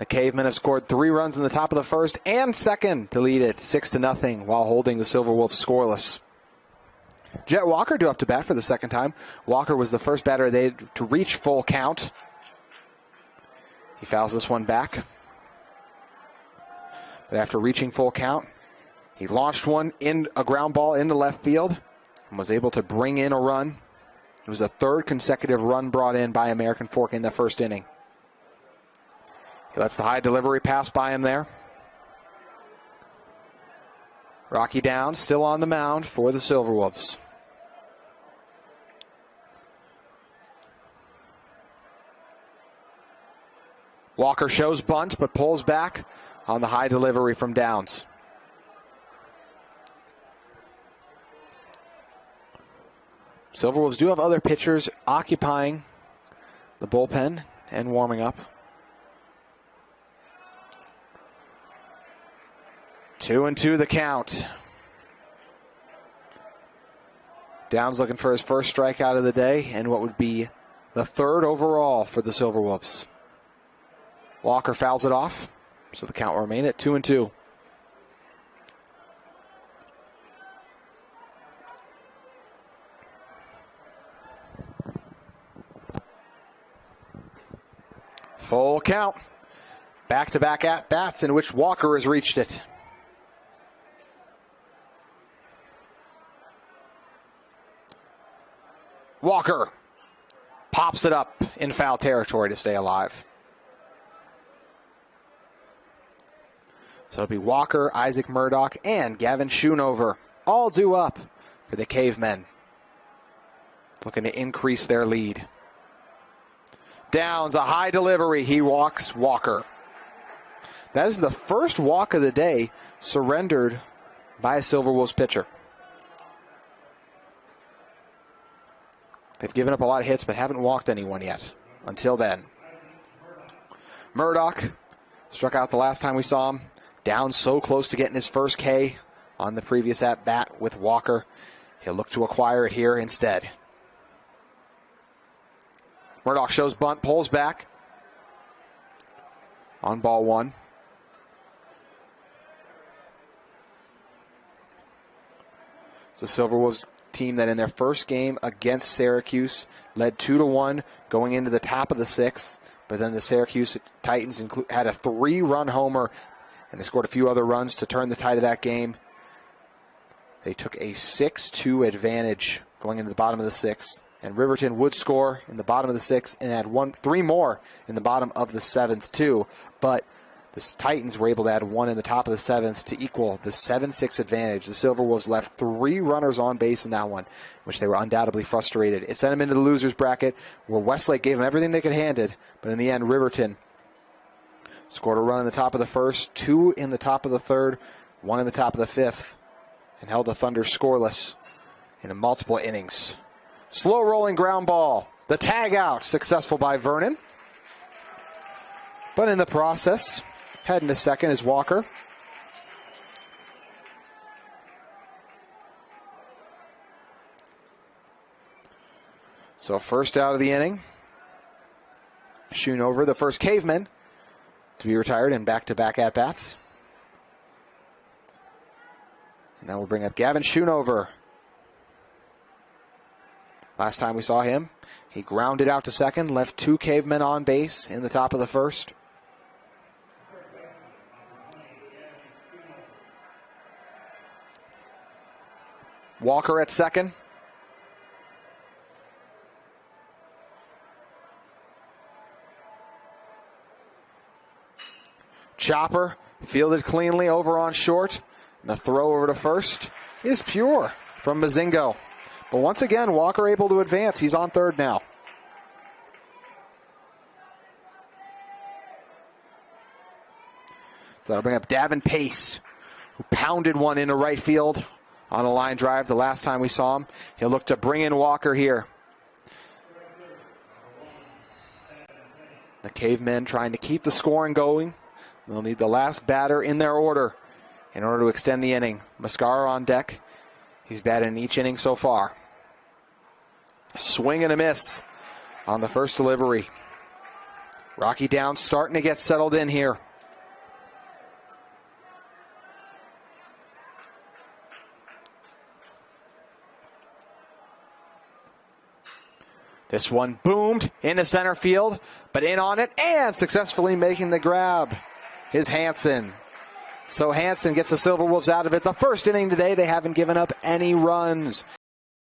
The Cavemen have scored 3 runs in the top of the first and second to lead it 6-0 while holding the Silver Wolves scoreless. Jet Walker due up to bat for the second time. Walker was the first batter they to reach full count. He fouls this one back. But after reaching full count, he launched one in a ground ball into left field and was able to bring in a run. It was the 3rd consecutive run brought in by American Fork in the first inning. He lets the high delivery pass by him there. Rocky Downs still on the mound for the Silver Wolves. Walker shows bunt, but pulls back on the high delivery from Downs. Silver Wolves do have other pitchers occupying the bullpen and warming up. 2-2 the count. Downs looking for his first strikeout of the day and what would be the 3rd overall for the Silver Wolves. Walker fouls it off, so the count will remain at 2-2. Full count. Back-to-back at-bats in which Walker has reached it. Walker pops it up in foul territory to stay alive. So it'll be Walker, Isaac Murdoch, and Gavin Schoonover all due up for the Cavemen, looking to increase their lead. Downs, a high delivery. He walks Walker. That is the first walk of the day surrendered by a Silver Wolves pitcher. They've given up a lot of hits, but haven't walked anyone yet until then. Murdoch struck out the last time we saw him. Down so close to getting his first K on the previous at-bat with Walker. He'll look to acquire it here instead. Murdoch shows bunt, pulls back. On ball 1. It's the Silver Wolves team that in their first game against Syracuse led 2-1 going into the top of the 6th. But then the Syracuse Titans had a 3-run homer, and they scored a few other runs to turn the tide of that game. They took a 6-2 advantage going into the bottom of the 6th. And Riverton would score in the bottom of the 6th and add 3 more in the bottom of the 7th too. But the Titans were able to add 1 in the top of the 7th to equal the 7-6 advantage. The Silver Wolves left 3 runners on base in that one, which they were undoubtedly frustrated. It sent them into the losers bracket, where Westlake gave them everything they could hand it. But in the end, Riverton scored a run in the top of the 1st, 2 in the top of the 3rd, 1 in the top of the 5th, and held the Thunder scoreless in multiple innings. Slow rolling ground ball. The tag out, successful by Vernon. But in the process, heading to second is Walker. So first out of the inning. Schoonover, the first Caveman to be retired in back-to-back at-bats. And that will bring up Gavin Schoonover. Last time we saw him, he grounded out to second, left 2 Cavemen on base in the top of the 1st. Walker at second. Chopper fielded cleanly over on short. The throw over to first is pure from Mazingo. But once again, Walker able to advance. He's on third now. So that'll bring up Davin Pace, who pounded one into right field on a line drive the last time we saw him. He'll look to bring in Walker here. The Cavemen trying to keep the scoring going. They'll need the last batter in their order in order to extend the inning. Mascara on deck. He's batted in each inning so far. Swing and a miss on the first delivery. Rocky Downs starting to get settled in here. This one boomed into center field, but in on it and successfully making the grab is Hansen. So Hansen gets the Silver Wolves out of it. The first inning today, they haven't given up any runs.